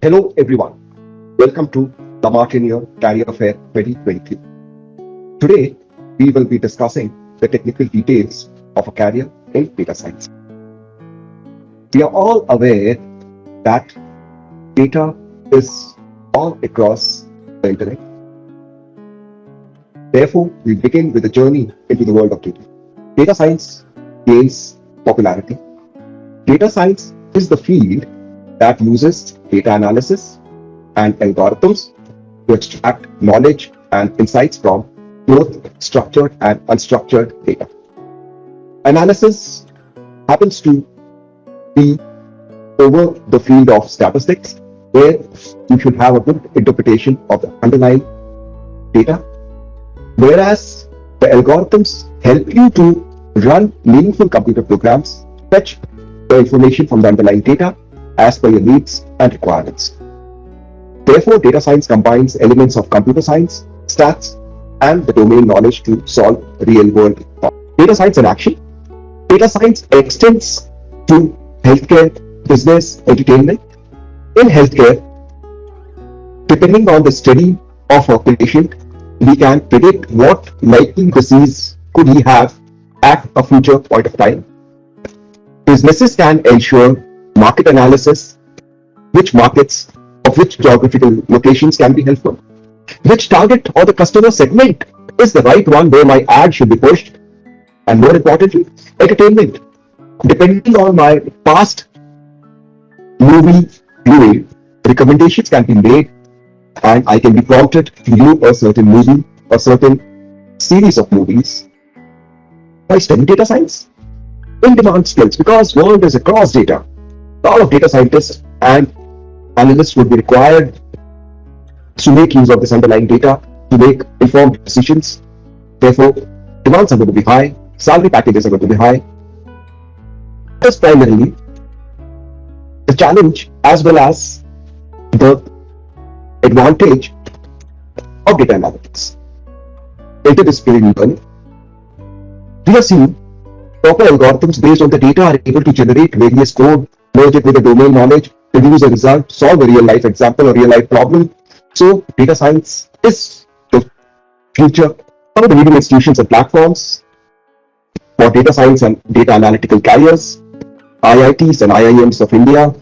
Hello everyone, welcome to the Martiniere Career Fair 2023. Today, we will be discussing the technical details of a career in data science. We are all aware that data is all across the internet. Therefore, we begin with a journey into the world of data. Data science gains popularity. Data science is the field that uses data analysis and algorithms to extract knowledge and insights from both structured and unstructured data. Analysis happens to be over the field of statistics, where you should have a good interpretation of the underlying data, whereas the algorithms help you to run meaningful computer programs, fetch the information from the underlying data as per your needs and requirements. Therefore, data science combines elements of computer science, stats, and the domain knowledge to solve real-world problems. Data science in action. Data science extends to healthcare, business, entertainment. In healthcare, depending on the study of a patient, we can predict what likely disease could he have at a future point of time. Businesses can ensure market analysis, which markets of which geographical locations can be helpful, which target or the customer segment is the right one where my ad should be pushed, and more importantly, entertainment. Depending on my past movie viewing, recommendations can be made and I can be prompted to view a certain movie, a certain series of movies by studying data science. In-demand skills, because world is across data. A lot of data scientists and analysts would be required to make use of this underlying data to make informed decisions. Therefore, demands are going to be high, salary packages are going to be high. That's primarily the challenge as well as the advantage of data analytics. Interdisciplinary learning. We have seen proper algorithms based on the data are able to generate various code, merge it with the domain knowledge, produce a result, solve a real life example or real life problem. So data science is the future. Some of the leading institutions and platforms for data science and data analytical careers, IITs and IIMs of India.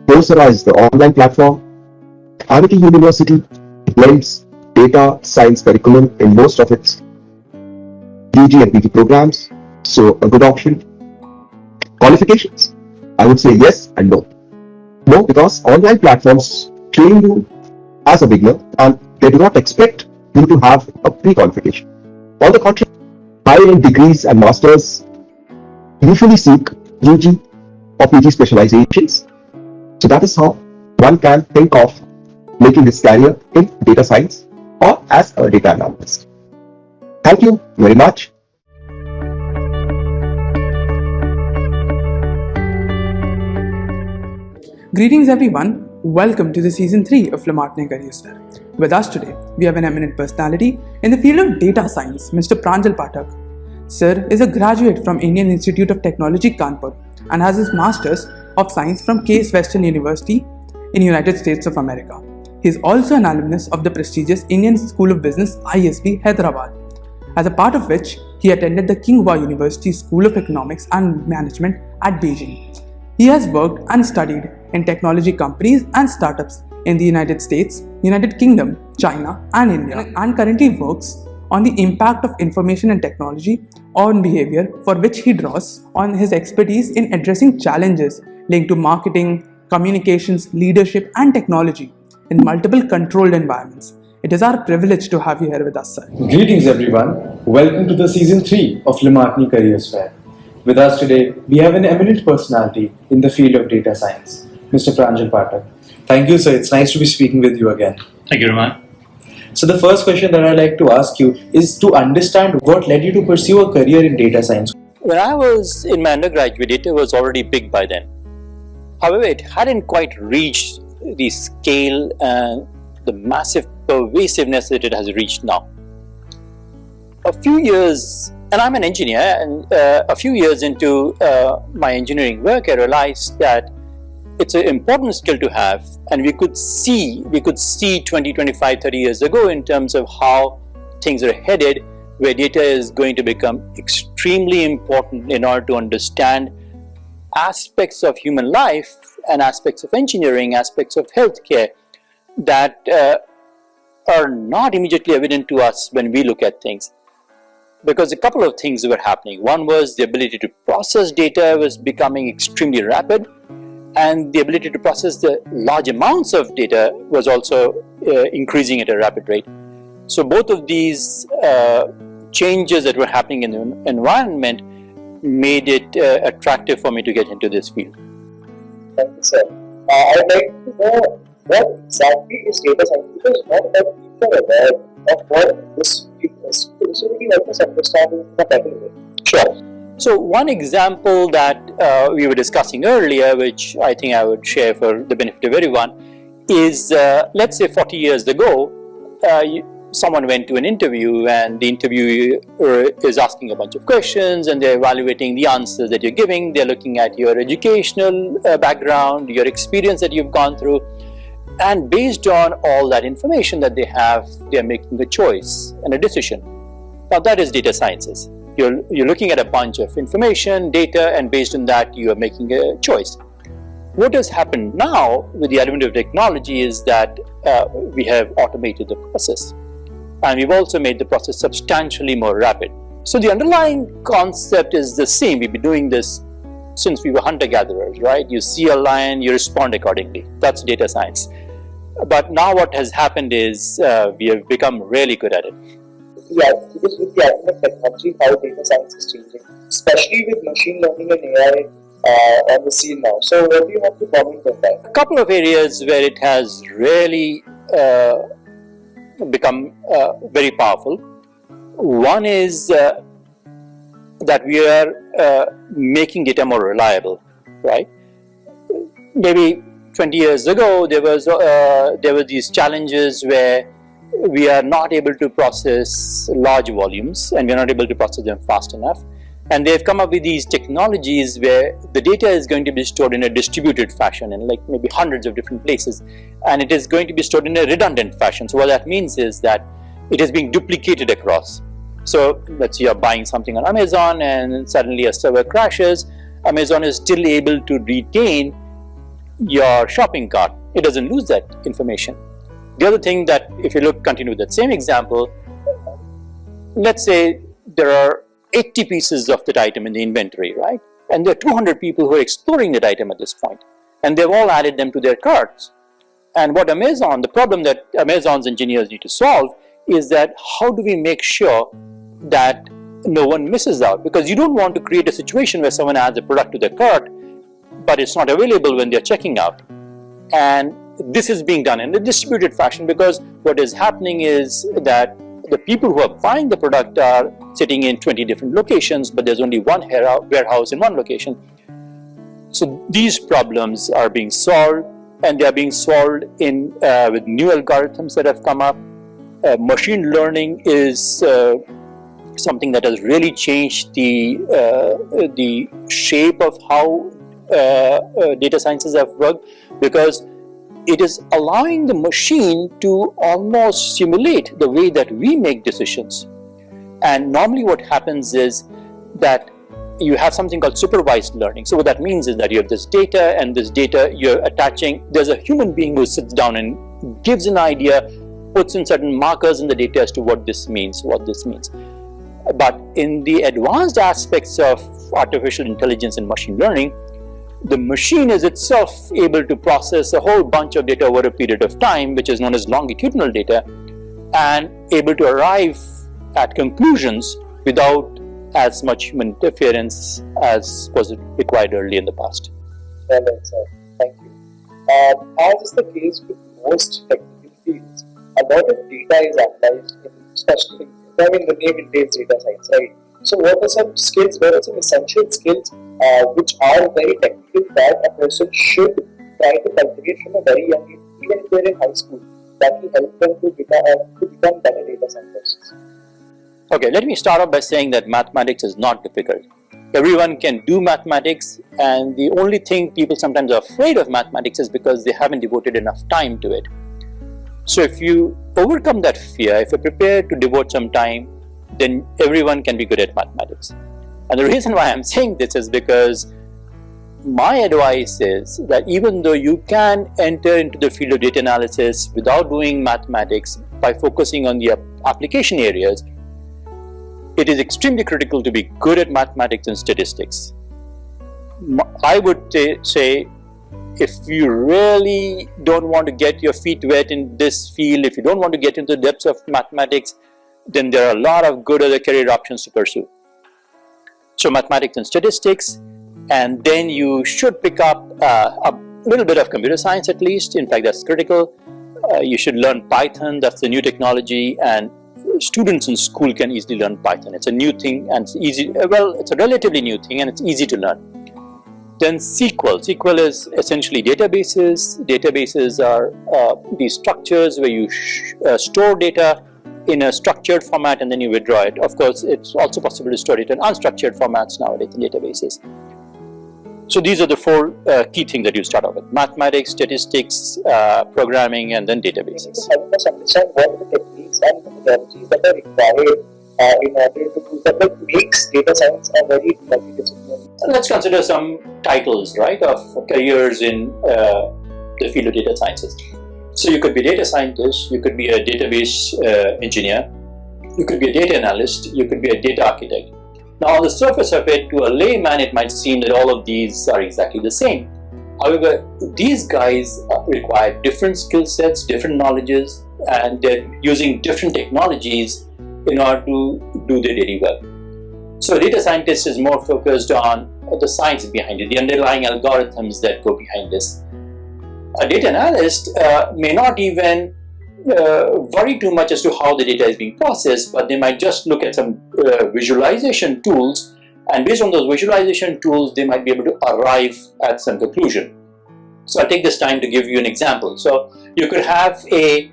Coursera is the online platform. Amity University blends data science curriculum in most of its UG and PG programs. So a good option. Qualifications, I would say yes and no. No, because online platforms train you as a beginner and they do not expect you to have a pre-qualification. On the contrary, high-end degrees and masters usually seek UG or PG specializations. So that is how one can think of making his career in data science or as a data analyst. Thank you very much. Greetings everyone, welcome to the season 3 of Martiniere Career Cell. With us today, we have an eminent personality in the field of data science, Mr. Pranjal Pathak. Sir is a graduate from Indian Institute of Technology, Kanpur and has his Masters of Science from Case Western University in United States of America. He is also an alumnus of the prestigious Indian School of Business, ISB, Hyderabad, as a part of which he attended the Tsinghua University School of Economics and Management at Beijing. He has worked and studied in technology companies and startups in the United States, United Kingdom, China and India, and currently works on the impact of information and technology on behavior, for which he draws on his expertise in addressing challenges linked to marketing, communications, leadership and technology in multiple controlled environments. It is our privilege to have you here with us, sir. Greetings everyone, welcome to the season 3 of Martiniere Career Fair. With us today, we have an eminent personality in the field of data science, Mr. Pranjal Pathak. Thank you, sir. It's nice to be speaking with you again. Thank you, Roman. So the first question that I'd like to ask you is to understand what led you to pursue a career in data science. When I was in my undergraduate, data was already big by then. However, it hadn't quite reached the scale and the massive pervasiveness that it has reached now. A few years, and I'm an engineer, and a few years into my engineering work, I realized that it's an important skill to have, and we could see 20, 25, 30 years ago in terms of how things are headed, where data is going to become extremely important in order to understand aspects of human life and aspects of engineering, aspects of healthcare that are not immediately evident to us when we look at things. Because a couple of things were happening. One was the ability to process data was becoming extremely rapid, and the ability to process the large amounts of data was also increasing at a rapid rate. So both of these changes that were happening in the environment made it attractive for me to get into this field. Thank you, sir. I'd like to know what exactly is data science, because not many people are aware of what this field is. So would you help us understand it in a better way? Sure. So one example that we were discussing earlier, which I think I would share for the benefit of everyone, is let's say 40 years ago, someone went to an interview and the interviewer is asking a bunch of questions and they're evaluating the answers that you're giving. They're looking at your educational background, your experience that you've gone through, and based on all that information that they have, they're making a choice and a decision. Now that is data sciences. You're looking at a bunch of information, data, and based on that you are making a choice. What has happened now with the advent of technology is that we have automated the process, and we've also made the process substantially more rapid. So the underlying concept is the same. We've been doing this since we were hunter-gatherers, right? You see a lion, you respond accordingly. That's data science. But now what has happened is we have become really good at it. Yeah, because with the advent of technology, how data science is changing, especially with machine learning and AI on the scene now. So what do you have to comment on that? A couple of areas where it has really become very powerful. One is that we are making data more reliable, right? Maybe 20 years ago, there were these challenges where we are not able to process large volumes and we are not able to process them fast enough. And they've come up with these technologies where the data is going to be stored in a distributed fashion in like maybe hundreds of different places, and it is going to be stored in a redundant fashion. So what that means is that it is being duplicated across. So let's say you're buying something on Amazon and suddenly a server crashes. Amazon is still able to retain your shopping cart. It doesn't lose that information. The other thing that, if you continue with that same example, let's say there are 80 pieces of that item in the inventory, right? And there are 200 people who are exploring that item at this point, and they've all added them to their carts. And the problem that Amazon's engineers need to solve is that how do we make sure that no one misses out? Because you don't want to create a situation where someone adds a product to their cart, but it's not available when they're checking out. And this is being done in a distributed fashion, because what is happening is that the people who are buying the product are sitting in 20 different locations, but there's only one warehouse in one location. So these problems are being solved, and they are being solved with new algorithms that have come up. Machine learning is something that has really changed the shape of how data sciences have worked, because it is allowing the machine to almost simulate the way that we make decisions. And normally what happens is that you have something called supervised learning. So what that means is that you have this data, and this data you're attaching, there's a human being who sits down and gives an idea, puts in certain markers in the data as to what this means. But in the advanced aspects of artificial intelligence and machine learning, the machine is itself able to process a whole bunch of data over a period of time, which is known as longitudinal data, and able to arrive at conclusions without as much human interference as was required early in the past. Well, sir. Thank you. As is the case with most technical fields, a lot of data is analyzed, especially the name entails data science, right? So what are some essential skills which are very technical that a person should try to cultivate from a very young age, even if they're in high school, that will help them to become better data scientists? Okay, let me start off by saying that mathematics is not difficult. everyone can do mathematics, and the only thing people sometimes are afraid of mathematics is because they haven't devoted enough time to it. So if you overcome that fear, if you're prepared to devote some time, then everyone can be good at mathematics. And the reason why I'm saying this is because my advice is that even though you can enter into the field of data analysis without doing mathematics by focusing on the application areas, it is extremely critical to be good at mathematics and statistics. I would say if you really don't want to get your feet wet in this field, if you don't want to get into the depths of mathematics, then there are a lot of good other career options to pursue. So mathematics and statistics, and then you should pick up a little bit of computer science at least. In fact, that's critical. You should learn Python, that's the new technology, and students in school can easily learn Python. It's a new thing and it's easy, well, it's a relatively new thing and it's easy to learn. Then SQL. SQL is essentially databases. Databases are these structures where you store data in a structured format and then you withdraw it. Of course, it's also possible to store it in unstructured formats nowadays in databases. So these are the four key things that you start off with: mathematics, statistics, programming, and then databases. To help us understand what are the techniques and methodologies that are required in order to do that makes data science a very multidisciplinary. Let's consider some titles, right, of careers in the field of data sciences. So you could be a data scientist, you could be a database engineer, you could be a data analyst, you could be a data architect. Now, on the surface of it, to a layman, it might seem that all of these are exactly the same. However, these guys require different skill sets, different knowledges, and they're using different technologies in order to do their daily work. So a data scientist is more focused on the science behind it, the underlying algorithms that go behind this. A data analyst may not even worry too much as to how the data is being processed, but they might just look at some visualization tools, and based on those visualization tools, they might be able to arrive at some conclusion. So I'll take this time to give you an example. So you could have a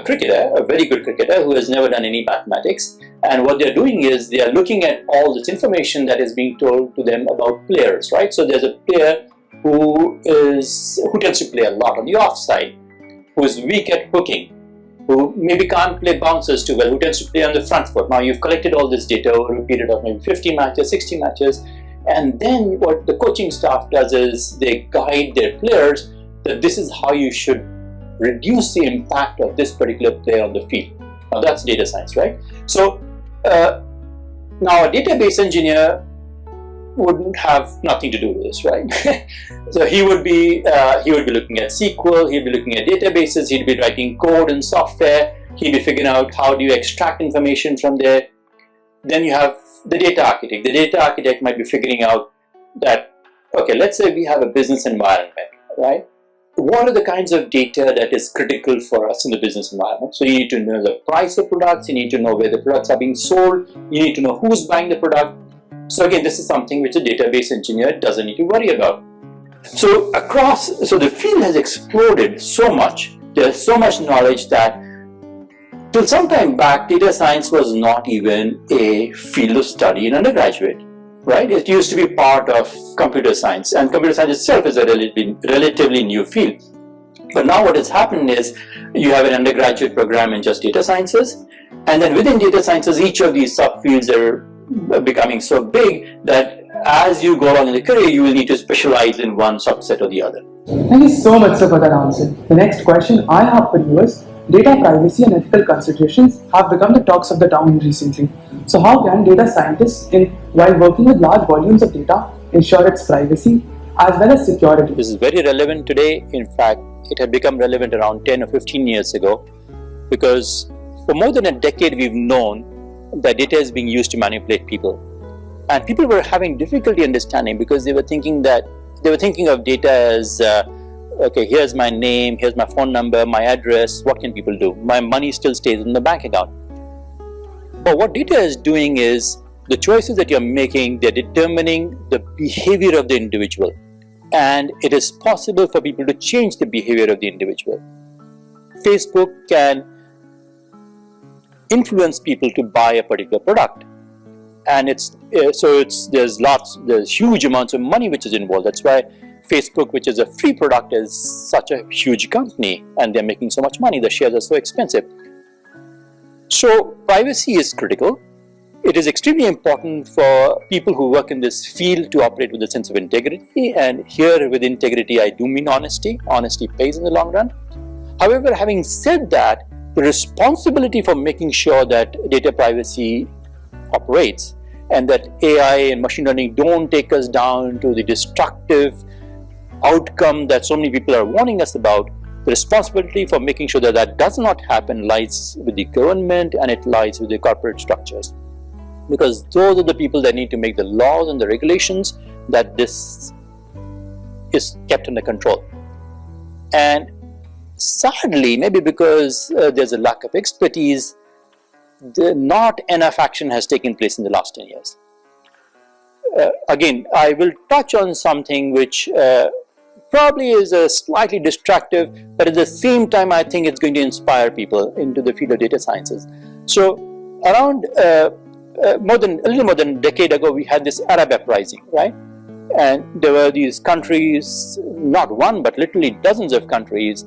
cricketer, a very good cricketer who has never done any mathematics, and what they're doing is they are looking at all this information that is being told to them about players, right? So there's a player who tends to play a lot on the offside, who is weak at hooking, who maybe can't play bouncers too well, who tends to play on the front foot. Now you've collected all this data over a period of maybe 50 matches, 60 matches, and then what the coaching staff does is they guide their players that this is how you should reduce the impact of this particular player on the field. Now that's data science, right? So now a database engineer wouldn't have nothing to do with this, right? So he would be looking at SQL, he'd be looking at databases, he'd be writing code and software, he'd be figuring out how do you extract information from there. Then you have the data architect. The data architect might be figuring out that, okay, let's say we have a business environment, right? What are the kinds of data that is critical for us in the business environment? So you need to know the price of products, you need to know where the products are being sold, you need to know who's buying the product. So again, this is something which a database engineer doesn't need to worry about. So the field has exploded so much. There's so much knowledge that till some time back, data science was not even a field of study in undergraduate, right? It used to be part of computer science, and computer science itself is a relatively new field. But now what has happened is you have an undergraduate program in just data sciences, and then within data sciences, each of these subfields are becoming so big that as you go along in the career, you will need to specialize in one subset or the other. Thank you so much, sir, for that answer. The next question I have for you is, data privacy and ethical considerations have become the talks of the town recently. So how can data scientists, while working with large volumes of data, ensure its privacy as well as security? This is very relevant today. In fact, it had become relevant around 10 or 15 years ago, because for more than a decade we've known that data is being used to manipulate people, and people were having difficulty understanding because they were thinking of data as okay, here's my name, here's my phone number, my address, what can people do? My money still stays in the bank account. But what data is doing is the choices that you're making, they're determining the behavior of the individual, and it is possible for people to change the behavior of the individual. Facebook can influence people to buy a particular product. and there's huge amounts of money which is involved. That's why Facebook, which is a free product, is such a huge company, and they're making so much money. The shares are so expensive. So privacy is critical. It is extremely important for people who work in this field to operate with a sense of integrity, and here with integrity I do mean honesty. Honesty pays in the long run. However, having said that, the responsibility for making sure that data privacy operates and that AI and machine learning don't take us down to the destructive outcome that so many people are warning us about, the responsibility for making sure that that does not happen lies with the government, and it lies with the corporate structures. Because those are the people that need to make the laws and the regulations that this is kept under control. And sadly, maybe because there's a lack of expertise, not enough action has taken place in the last 10 years. Again, I will touch on something which probably is slightly distractive, but at the same time I think it's going to inspire people into the field of data sciences. So around a little more than a decade ago, we had this Arab uprising, right? And there were these countries, not one, but literally dozens of countries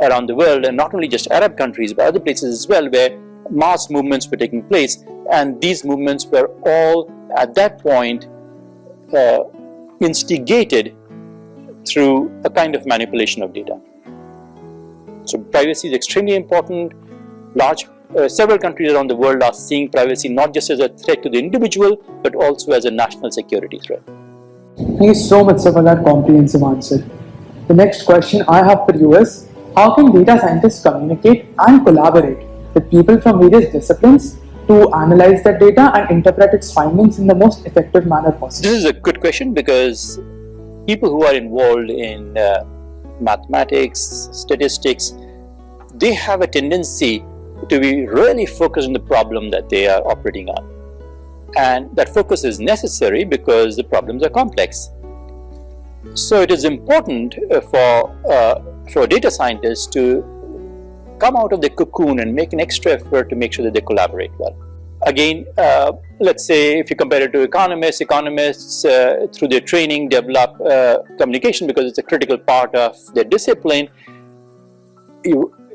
around the world, and not only just Arab countries, but other places as well, where mass movements were taking place. And these movements were all, at that point, instigated through a kind of manipulation of data. So privacy is extremely important. Several countries around the world are seeing privacy not just as a threat to the individual, but also as a national security threat. Thank you so much, sir, for that comprehensive answer. The next question I have for you is, how can data scientists communicate and collaborate with people from various disciplines to analyze that data and interpret its findings in the most effective manner possible? This is a good question, because people who are involved in mathematics, statistics, they have a tendency to be really focused on the problem that they are operating on. And that focus is necessary because the problems are complex. So it is important for data scientists to come out of the cocoon and make an extra effort to make sure that they collaborate well. Again, let's say if you compare it to economists through their training develop communication because it's a critical part of their discipline.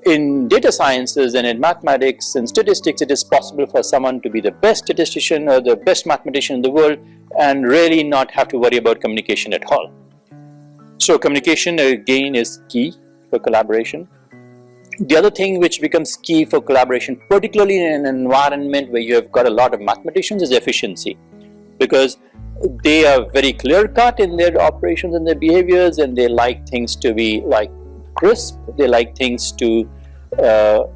In data sciences and in mathematics and statistics, it is possible for someone to be the best statistician or the best mathematician in the world and really not have to worry about communication at all. So communication again is key for collaboration. The other thing which becomes key for collaboration, particularly in an environment where you have got a lot of mathematicians, is efficiency, because they are very clear-cut in their operations and their behaviors, and they like things to be like crisp. They like things to for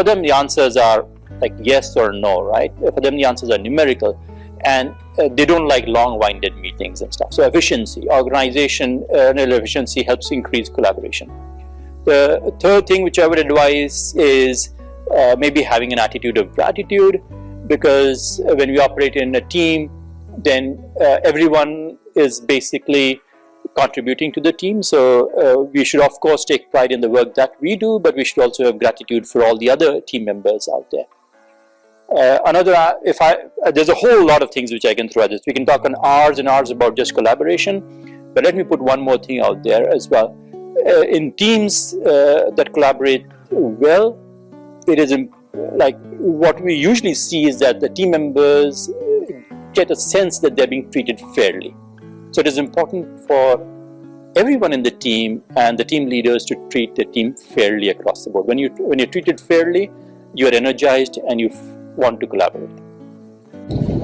them the answers are like yes or no, right? For them the answers are numerical, and they don't like long-winded meetings and stuff. So efficiency, organizational efficiency helps increase collaboration. The third thing which I would advise is maybe having an attitude of gratitude, because when we operate in a team, then everyone is basically contributing to the team. So we should of course take pride in the work that we do, but we should also have gratitude for all the other team members out there. There's a whole lot of things which I can throw at this. We can talk on hours and hours about just collaboration, but let me put one more thing out there as well. In teams that collaborate well, it is like what we usually see is that the team members get a sense that they're being treated fairly. So it is important for everyone in the team and the team leaders to treat the team fairly across the board. When you're treated fairly, you're energized and you want to collaborate.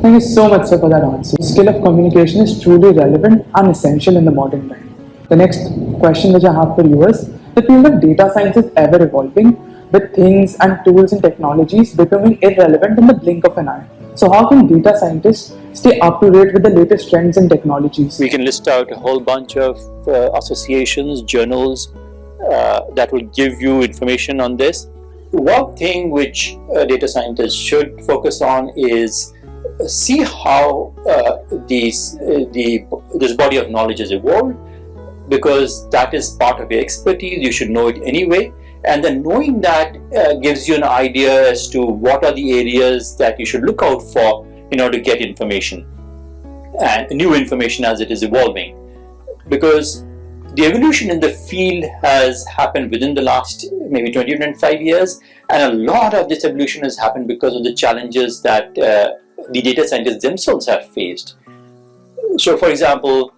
Thank you so much, sir, for that answer. The skill of communication is truly relevant and essential in the modern time. The next question which I have for you is, the field of data science is ever evolving, with things and tools and technologies becoming irrelevant in the blink of an eye. So how can data scientists stay up to date with the latest trends and technologies? We can list out a whole bunch of associations, journals that will give you information on this. One thing which data scientists should focus on is see how this body of knowledge has evolved, because that is part of your expertise. You should know it anyway, And then knowing that gives you an idea as to what are the areas that you should look out for in order to get information and new information as it is evolving. Because the evolution in the field has happened within the last maybe 20 to 25 years, and a lot of this evolution has happened because of the challenges that the data scientists themselves have faced. So, for example,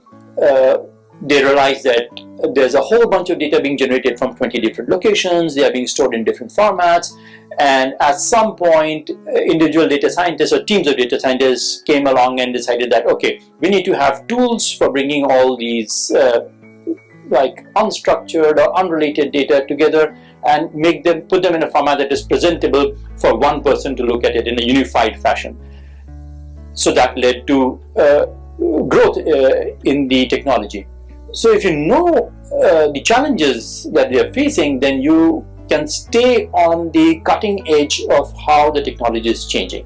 they realize that there's a whole bunch of data being generated from 20 different locations, they are being stored in different formats, and at some point individual data scientists or teams of data scientists came along and decided that, okay, we need to have tools for bringing all these like unstructured or unrelated data together and put them in a format that is presentable for one person to look at it in a unified fashion. So that led to growth in the technology. So if you know the challenges that they are facing, then you can stay on the cutting edge of how the technology is changing.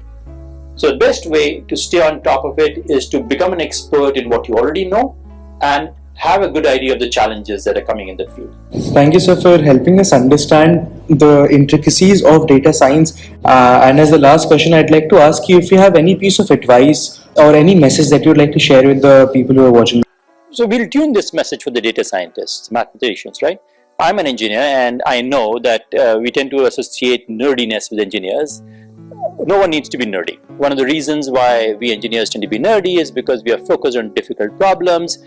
So the best way to stay on top of it is to become an expert in what you already know and have a good idea of the challenges that are coming in the field. Thank you, sir, for helping us understand the intricacies of data science. And as the last question, I'd like to ask you if you have any piece of advice or any message that you'd like to share with the people who are watching. So we'll tune this message for the data scientists, mathematicians, right? I'm an engineer and I know that we tend to associate nerdiness with engineers. No one needs to be nerdy. One of the reasons why we engineers tend to be nerdy is because we are focused on difficult problems,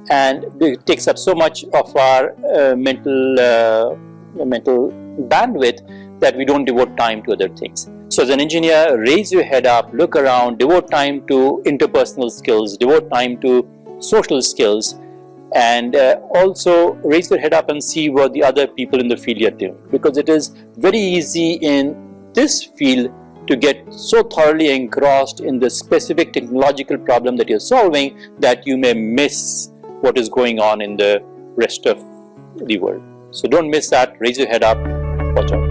and it takes up so much of our mental bandwidth that we don't devote time to other things. So as an engineer, raise your head up, look around, devote time to interpersonal skills, devote time to social skills, and also raise your head up and see what the other people in the field are doing, because it is very easy in this field to get so thoroughly engrossed in the specific technological problem that you're solving that you may miss what is going on in the rest of the world. So don't miss that. Raise your head up. Watch out.